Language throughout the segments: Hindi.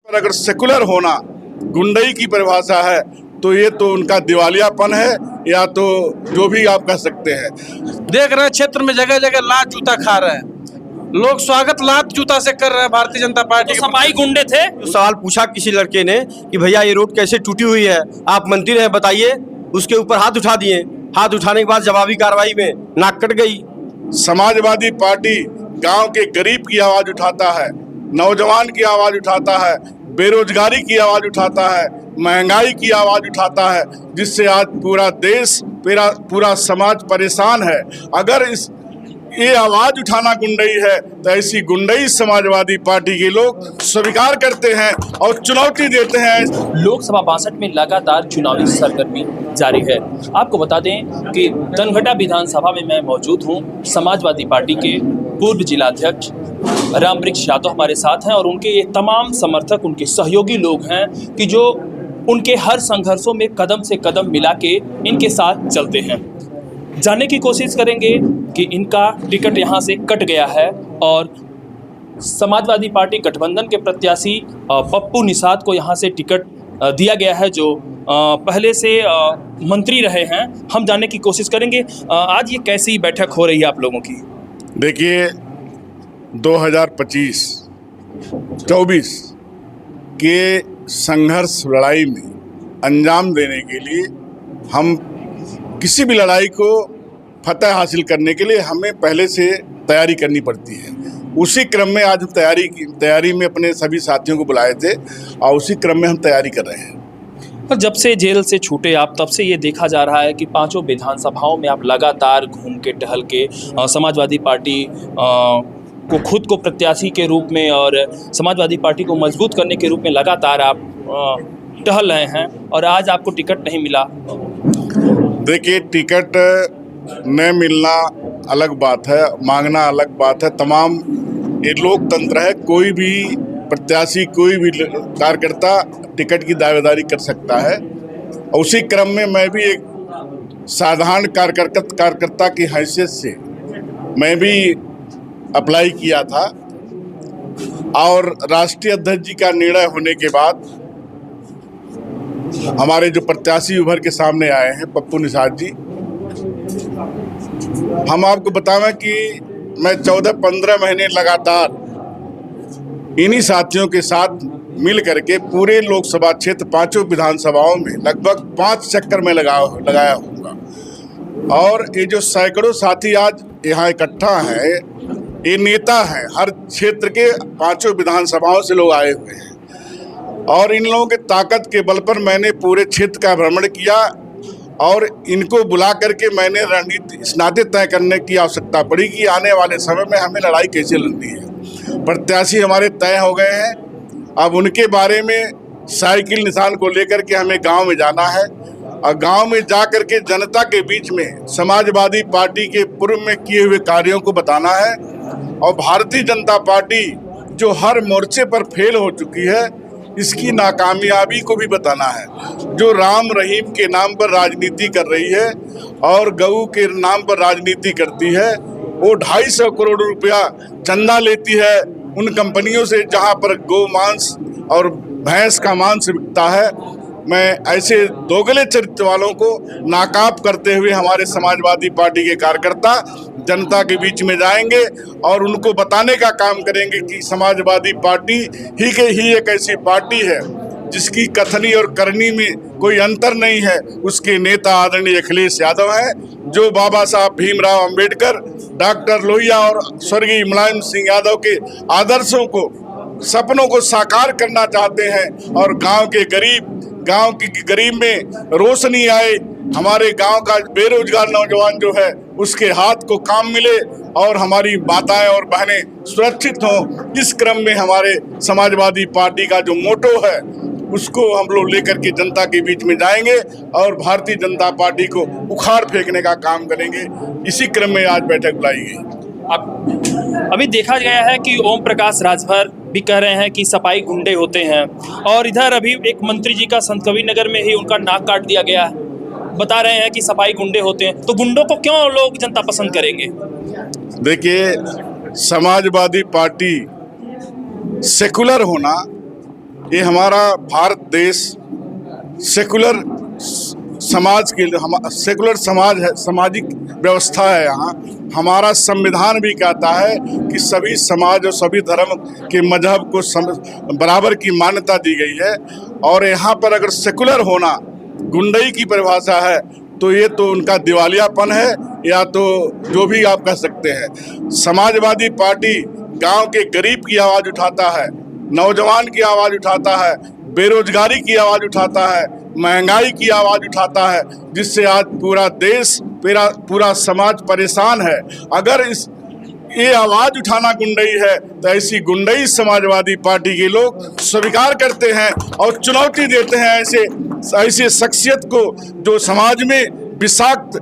और अगर सेकुलर होना गुंडई की परिभाषा है तो ये तो उनका दिवालियापन है, या तो जो भी आप कह सकते हैं। देख रहे हैं क्षेत्र में जगह जगह लात जूता खा रहे हैं लोग, स्वागत लात जूता से कर रहे हैं भारतीय जनता पार्टी। तो सफाई गुंडे थे। सवाल पूछा किसी लड़के ने कि भैया ये रोड कैसे टूटी हुई है, आप मंत्री हैं बताइए, उसके ऊपर हाथ उठा दिए। हाथ उठाने के बाद जवाबी कार्रवाई में नाक कट गई। समाजवादी पार्टी गांव के गरीब की आवाज उठाता है, नौजवान की आवाज उठाता है, बेरोजगारी की आवाज उठाता है, महंगाई की आवाज उठाता है, जिससे आज पूरा देश पूरा समाज परेशान है। अगर ये आवाज उठाना गुंडई है तो ऐसी गुंडई समाजवादी पार्टी के लोग स्वीकार करते हैं और चुनौती देते हैं। लोकसभा 62 में लगातार चुनावी सरगर्मी जारी है। आपको बता दें कि धनघटा विधानसभा में मैं मौजूद हूं। समाजवादी पार्टी के पूर्व जिलाध्यक्ष रामवृक्ष यादव हमारे साथ हैं और उनके ये तमाम समर्थक, उनके सहयोगी लोग हैं कि जो उनके हर संघर्षों में कदम से कदम मिला के इनके साथ चलते हैं। जानने की कोशिश करेंगे कि इनका टिकट यहाँ से कट गया है और समाजवादी पार्टी गठबंधन के प्रत्याशी पप्पू निषाद को यहाँ से टिकट दिया गया है, जो पहले से मंत्री रहे हैं। हम जानने की कोशिश करेंगे आज ये कैसी बैठक हो रही है आप लोगों की। देखिए 2025-24 के संघर्ष लड़ाई में अंजाम देने के लिए हम किसी भी लड़ाई को फतह हासिल करने के लिए हमें पहले से तैयारी करनी पड़ती है। उसी क्रम में आज हम तैयारी में अपने सभी साथियों को बुलाए थे और उसी क्रम में हम तैयारी कर रहे हैं। और जब से जेल से छूटे आप, तब से ये देखा जा रहा है कि पांचों विधानसभाओं में आप लगातार घूम के टहल के समाजवादी पार्टी को खुद को प्रत्याशी के रूप में और समाजवादी पार्टी को मजबूत करने के रूप में लगातार आप टहल रहे हैं और आज आपको टिकट नहीं मिला। देखिए, टिकट न मिलना अलग बात है, मांगना अलग बात है। तमाम ये लोकतंत्र है, कोई भी प्रत्याशी, कोई भी कार्यकर्ता टिकट की दावेदारी कर सकता है। और उसी क्रम में मैं भी एक साधारण कार्यकर्ता की हैसियत से मैं भी अप्लाई किया था और राष्ट्रीय अध्यक्ष जी का निर्णय होने के बाद हमारे जो प्रत्याशी उभर के सामने आए हैं पप्पू निषाद जी, हम आपको बतावें कि मैं 14-15 महीने लगातार इन्हीं साथियों के साथ मिल करके पूरे लोकसभा क्षेत्र पांचों विधानसभाओं में लगभग 5 चक्कर में लगाया होगा। और ये जो सैकड़ों साथी आज यहाँ इकट्ठा हैं, ये नेता हैं, हर क्षेत्र के पांचों विधानसभाओं से लोग आए हुए हैं और इन लोगों के ताकत के बल पर मैंने पूरे क्षेत्र का भ्रमण किया और इनको बुला करके मैंने रणनीति इस नाते तय करने की आवश्यकता पड़ी कि आने वाले समय में हमें लड़ाई कैसे लड़नी है। प्रत्याशी हमारे तय हो गए हैं, अब उनके बारे में साइकिल निशान को लेकर के हमें गांव में जाना है और गांव में जा करके जनता के बीच में समाजवादी पार्टी के पूर्व में किए हुए कार्यों को बताना है और भारतीय जनता पार्टी जो हर मोर्चे पर फेल हो चुकी है इसकी नाकामयाबी को भी बताना है। जो राम रहीम के नाम पर राजनीति कर रही है और गऊ के नाम पर राजनीति करती है, वो 250 करोड़ रुपया चंदा लेती है उन कंपनियों से जहां पर गौ मांस और भैंस का मांस बिकता है। मैं ऐसे दोगले चरित्र वालों को नाकाब करते हुए हमारे समाजवादी पार्टी के कार्यकर्ता जनता के बीच में जाएंगे और उनको बताने का काम करेंगे कि समाजवादी पार्टी ही एक ऐसी पार्टी है जिसकी कथनी और करनी में कोई अंतर नहीं है। उसके नेता आदरणीय अखिलेश यादव हैं, जो बाबा साहब भीमराव अंबेडकर, डॉक्टर लोहिया और स्वर्गीय मुलायम सिंह यादव के आदर्शों को, सपनों को साकार करना चाहते हैं और गांव की गरीब में रोशनी आए, हमारे गांव का बेरोजगार नौजवान जो है उसके हाथ को काम मिले और हमारी माताएं और बहनें सुरक्षित हों। इस क्रम में हमारे समाजवादी पार्टी का जो मोटो है उसको हम लोग लेकर के जनता के बीच में जाएंगे और भारतीय जनता पार्टी को उखाड़ फेंकने का काम करेंगे। इसी क्रम में आज बैठक बुलाई गई। अभी देखा गया है कि ओम प्रकाश राजभर भी कह रहे हैं कि सफाई गुंडे होते हैं और इधर अभी एक मंत्री जी का संत कबीर नगर में ही उनका नाक काट दिया गया है, बता रहे हैं कि सफाई गुंडे होते हैं। तो गुंडों को क्यों लोग जनता पसंद करेंगे? देखिए, समाजवादी पार्टी सेकुलर होना ये हमारा भारत देश सेकुलर समाज के सेकुलर समाज है, सामाजिक व्यवस्था है। यहाँ हमारा संविधान भी कहता है कि सभी समाज और सभी धर्म के मजहब को बराबर की मान्यता दी गई है। और यहाँ पर अगर सेकुलर होना गुंडई की परिभाषा है तो ये तो उनका दिवालियापन है, या तो जो भी आप कह सकते हैं। समाजवादी पार्टी गांव के गरीब की आवाज़ उठाता है, नौजवान की आवाज़ उठाता है, बेरोजगारी की आवाज़ उठाता है, महंगाई की आवाज़ उठाता है, जिससे आज पूरा देश पूरा समाज परेशान है। अगर ये आवाज़ उठाना गुंडई है तो ऐसी गुंडई समाजवादी पार्टी के लोग स्वीकार करते हैं और चुनौती देते हैं ऐसे शख्सियत को जो समाज में विषाक्त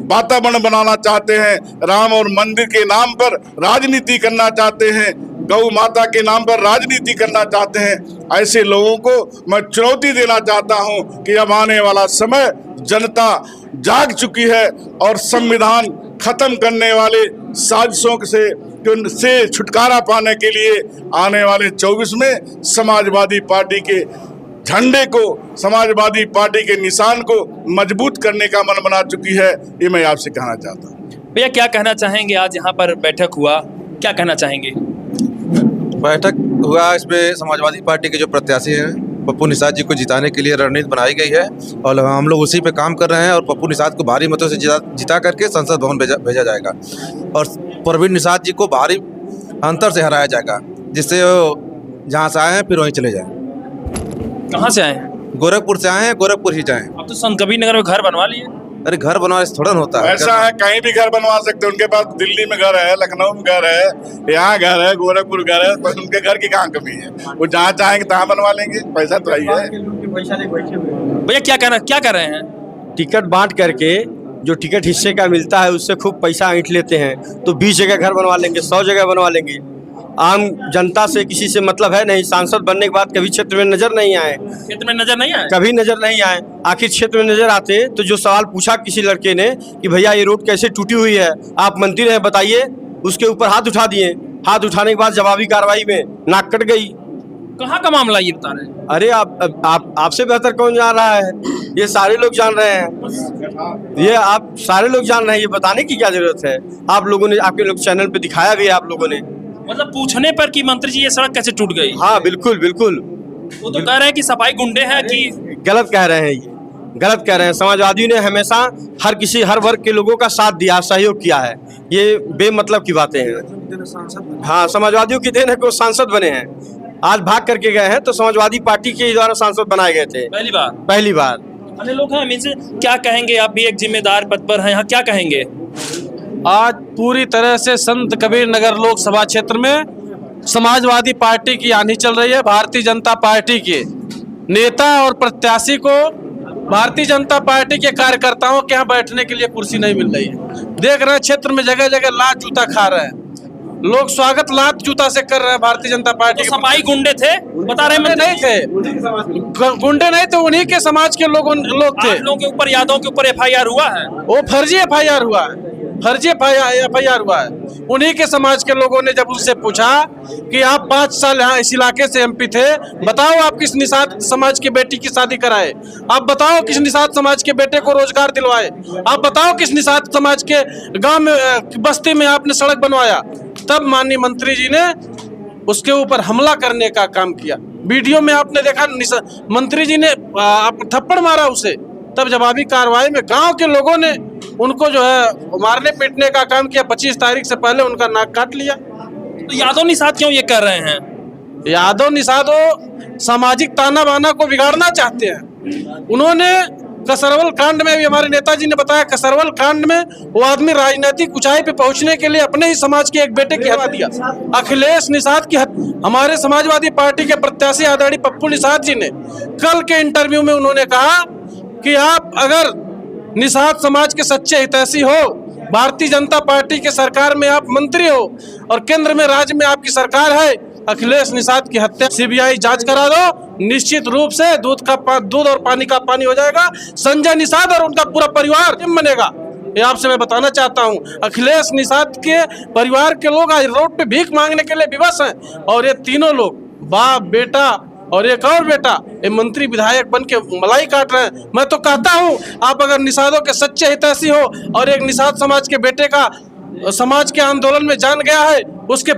वातावरण बनाना चाहते हैं, राम और मंदिर के नाम पर राजनीति करना चाहते हैं, गौ माता के नाम पर राजनीति करना चाहते हैं। ऐसे लोगों को मैं चुनौती देना चाहता हूं कि अब आने वाला समय जनता जाग चुकी है और संविधान खत्म करने वाले साजिशों से छुटकारा पाने के लिए आने वाले 24 में समाजवादी पार्टी के झंडे को, समाजवादी पार्टी के निशान को मजबूत करने का मन बना चुकी है। ये मैं आपसे कहना चाहता हूँ। भैया क्या कहना चाहेंगे, आज यहाँ पर बैठक हुआ, क्या कहना चाहेंगे? बैठक हुआ, इसमें समाजवादी पार्टी के जो प्रत्याशी हैं पप्पू निषाद जी को जिताने के लिए रणनीति बनाई गई है और हम लोग उसी पे काम कर रहे हैं। और पप्पू निषाद को भारी मतों से जिता करके संसद भवन भेजा जाएगा और प्रवीण निषाद जी को भारी अंतर से हराया जाएगा, जिससे जहाँ से आए हैं फिर वहीं चले जाएं। कहाँ से आए हैं? गोरखपुर से आए हैं, गोरखपुर ही जाएं। अब तो संत कबीर नगर में घर बनवा लिए। अरे घर बनवाने से थोड़ा ना होता है। ऐसा है, कहीं भी घर बनवा सकते हैं। उनके पास दिल्ली में घर है, लखनऊ में घर है, यहाँ घर है, गोरखपुर घर है, पर उनके घर की कहाँ कमी है? वो जहाँ चाहेंगे तहाँ बनवा लेंगे, पैसा तो ही है। भैया क्या कर रहे हैं? टिकट बांट करके जो टिकट हिस्से का मिलता है उससे खूब पैसा ऐंठ लेते हैं, तो 20 जगह घर बनवा लेंगे, 100 जगह बनवा लेंगे। आम जनता से किसी से मतलब है नहीं। सांसद बनने के बाद कभी क्षेत्र में नजर नहीं आए, क्षेत्र में नजर नहीं आए, कभी नजर नहीं आए। आखिर क्षेत्र में नजर आते तो जो सवाल पूछा किसी लड़के ने कि भैया ये रोड कैसे टूटी हुई है, आप मंत्री हैं बताइए, उसके ऊपर हाथ उठा दिए। हाथ उठाने के बाद जवाबी कार्रवाई में नाक कट गई। कहाँ का मामला ये बता रहे हैं? अरे आपसे बेहतर कौन जान रहा है? ये सारे लोग जान रहे हैं, ये आप सारे लोग जान रहे हैं, ये बताने की क्या जरूरत है? आप लोगों ने, आपके लोग चैनल पे दिखाया भी है आप लोगों ने। मतलब पूछने पर कि मंत्री जी ये सड़क कैसे टूट गई? हाँ बिल्कुल बिल्कुल। वो तो कह रहे हैं कि सफाई गुंडे हैं कि गलत कह रहे हैं, ये गलत कह रहे हैं। समाजवादियों ने हमेशा हर वर्ग के लोगों का साथ दिया, सहयोग किया है। ये बेमतलब की बातें हैं। हाँ, समाजवादियों की देन है कि वो सांसद बने हैं। आज भाग करके गए हैं तो समाजवादी पार्टी के द्वारा सांसद बनाए गए थे पहली बार। अन्य लोग हैं, इनसे क्या कहेंगे? आप भी एक जिम्मेदार पद पर हैं, यहाँ क्या कहेंगे? आज पूरी तरह से संत कबीर नगर लोकसभा क्षेत्र में समाजवादी पार्टी की आंधी चल रही है। भारतीय जनता पार्टी के नेता और प्रत्याशी को भारतीय जनता पार्टी के कार्यकर्ताओं के यहाँ बैठने के लिए कुर्सी नहीं मिल रही है। देख रहे हैं क्षेत्र में जगह जगह लात जूता खा रहे हैं लोग, स्वागत लात जूता से कर रहे हैं भारतीय जनता पार्टी। तो सफाई गुंडे थे बता रहे हैं? नहीं थे, गुंडे नहीं थे, उन्हीं के समाज के लोग थे। आप लोगों के ऊपर, यादव के ऊपर FIR हुआ है? वो फर्जी FIR हुआ है, फर्जी FIR हुआ है। उन्हीं के समाज के लोगों ने जब उनसे पूछा कि आप 5 साल यहाँ इस इलाके से MP थे, बताओ आप किस निषाद समाज की बेटी की शादी कराए, आप बताओ किस निषाद समाज के बेटे को रोजगार दिलवाए, आप बताओ किस निषाद समाज के गांव में बस्ती में आपने सड़क बनवाया। तब माननीय मंत्री जी ने उसके ऊपर हमला करने का काम किया। वीडियो में आपने देखा, मंत्री जी ने थप्पड़ मारा उसे। तब जवाबी कार्रवाई में गांव के लोगों ने उनको जो है मारने पीटने का काम किया। 25 तारीख से पहले उनका नाक काट लिया। तो यादव निषाद क्यों ये कर रहे हैं? यादव निषाद वो सामाजिक ताना बाना को बिगाड़ना चाहते हैं। उन्होंने कसरवल कांड में भी, हमारे नेताजी ने बताया, कसरवल कांड में वो आदमी राजनीतिक ऊंचाई पे पहुंचने के लिए अपने ही समाज के एक बेटे की हत्या दिया। अखिलेश निषाद की हमारे समाजवादी पार्टी के प्रत्याशी आदरणीय पप्पू निषाद जी ने कल के इंटरव्यू में उन्होंने कहा कि आप अगर निषाद समाज के सच्चे हितैषी हो, भारतीय जनता पार्टी के सरकार में आप मंत्री हो और केंद्र में, राज्य में आपकी सरकार है, अखिलेश निषाद की हत्या CBI जांच करा दो, निश्चित रूप से दूध और पानी का पानी हो जाएगा। संजय निषाद और उनका पूरा परिवार बनेगा। ये आपसे मैं बताना चाहता हूँ, अखिलेश निषाद के परिवार के लोग आज रोड पे भीख मांगने के लिए विवश हैं और ये तीनों लोग, बाप बेटा और एक और बेटा ये मंत्री विधायक बन के मलाई काट रहे हैं। मैं तो कहता हूँ आप अगर निषादों के सच्चे हितैषी हो और एक निषाद समाज के बेटे का समाज के आंदोलन में जान गया है, उसके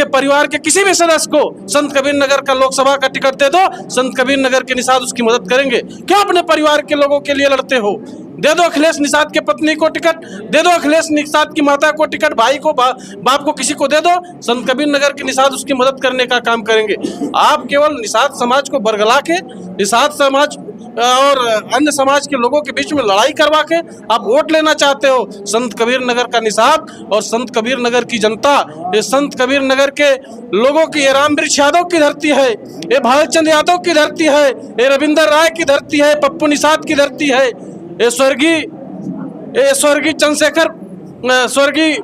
परिवार के किसी भी सदस्य को संत कबीर नगर का लोकसभा का टिकट दे दो, संत कबीर नगर के निषाद उसकी मदद करेंगे। क्यों अपने परिवार के लोगों के लिए लड़ते हो? दे दो अखिलेश निषाद के पत्नी को टिकट, दे दो अखिलेश निषाद की माता को टिकट, भाई को बाप को किसी को दे दो, संत कबीर नगर के निषाद उसकी मदद करने का काम करेंगे। आप केवल निषाद समाज को बरगला के, निषाद समाज और अन्य समाज के लोगों के बीच में लड़ाई करवा के आप वोट लेना चाहते हो। संत कबीर नगर का निषाद और संत कबीर नगर की जनता, ये संत कबीर नगर के लोगों की, ये रामवृक्ष यादव की धरती है, ये भालचंद यादव की धरती है, ये रविंदर राय की धरती है, पप्पू निषाद की धरती है, ये स्वर्गीय चंद्रशेखर, स्वर्गीय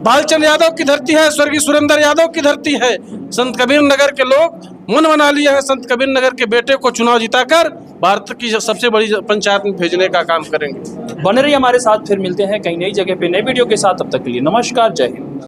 भालचंद यादव की धरती है, स्वर्गीय सुरेंद्र यादव की धरती है। संत कबीर नगर के लोग मन बना लिए हैं, संत कबीर नगर के बेटे को चुनाव जिताकर भारत की सबसे बड़ी पंचायत में भेजने का काम करेंगे। बने रहिए हमारे साथ, फिर मिलते हैं कहीं नई जगह पे नए वीडियो के साथ। तब तक के लिए नमस्कार, जय हिंद।